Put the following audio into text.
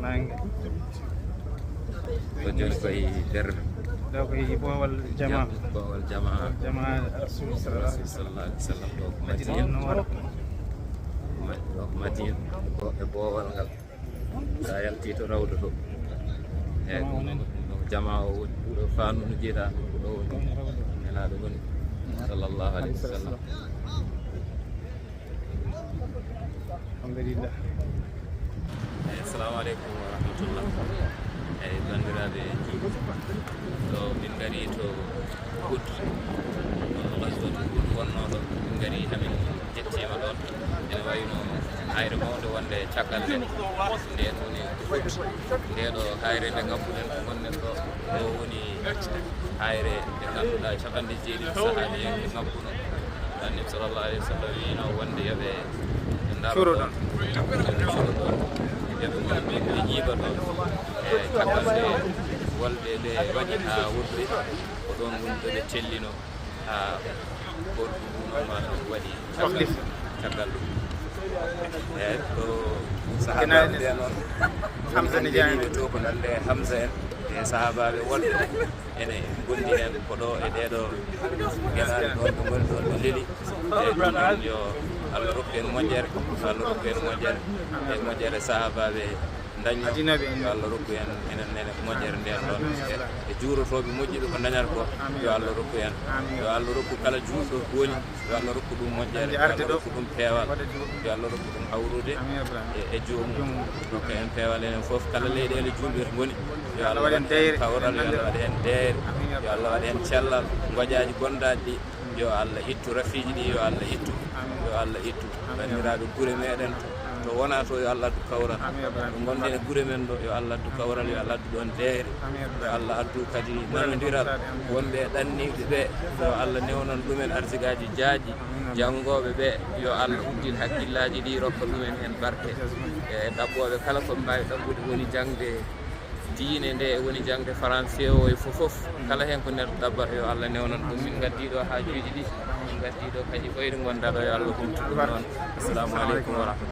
nange ko joni koye nder ɗo koye boowal jama boowal jama rasul sallallahu alaihi wasallam ɗo ko madina alaihi ɗo ko madina e boowal ngal sa yalti to rawdo to eyi ɗum noon jama o woni ɗuɗo fannu no jeeɗa ɗo woni nelaɗo woni sallallahu alaihi wasallam. alhamdulillah. Assalamu alaikum wa rahmatullah. Eyi bandiraɓe ɗo min gari to Hud gaswatu Hud wonno ɗo min gari hamin jettima ɗon ene wayno hayre mawde wonde caggal nde nden woni Hud ndeɗo hayre nde ngabbuɗen ko gonɗen ɗo ɗo woni hayre nde ngannduɗa capanɗe jeeɗiɗi sahabi en ɓe ngabbuno annabi sallallahu alaihi wa sallam wino wonde yoɓe curo ɗon yoɓe gonɓe ɓe ñiiba ɗon e caggal nde wolɓe ɓe waɗi ha wurɓe ko ɗon woni ɗo ɓe tellino ha gorɗu noma waɗi caggal ɗum eyi ko sahabaɓe ɓe noon hamsa ne janiɓe to ko nande hamsa en e sahabaɓe wolɓe ene gondi hen ko ɗo e ɗeɗo gueɗaɗe ɗon ɓe goni ɗon ɓe leeli e ɗum ɗon yo Allah rokku en moƴƴere Allah rokku en moƴƴere e moƴƴere sahabaɓe dañno yo Allah rokku en enen nene moƴƴere nden ɗon e juurotoɓe moƴƴuɓe ko dañata ko yo Allah rokku en yo Allah rokku kala juuɗɗo woni yo Allah rokku ɗum moƴƴere yo Allah rokku ɗum peewal yo Allah rokku ɗum hawrude e joomum rokka en peewal enen foof kala leyɗele julɓe to goni yo Allah waɗa en kawral yo Allah waɗa en deyre yo Allah waɗa en cellal goƴaji gonɗaɗi ɗi yo Allah ittu rafiji ɗi yo Allah ittu yo Allah ittu bandiraɓe guure meɗen to wona to yo Allah addu kawral to gonɗen e guure men ɗo yo Allah addu kawral yo Allah addu ɗon deyre yo Allah addu kadi nanodiral wonɓe ɗanniɓe ɓe yo Allah newnon ɗumen arsigaji jaaƴi janggoɓe ɓe yo Allah uddin hakkillaji ɗi rokka ɗumen hen barke e ɗaɓɓoɓe kala ko mbawi ɗaɓɓude woni jangde diine nde woni jangde français o e fof kala hen ko neɗɗo ɗaɓɓata yo Allah newnon ɗum min gaddi ɗo haajuji ɗi min gaddi ɗo kadi ɓoyde gonda ɗo yo Allah humtu ɗum noon assalamu aleykum wa rahmatullah.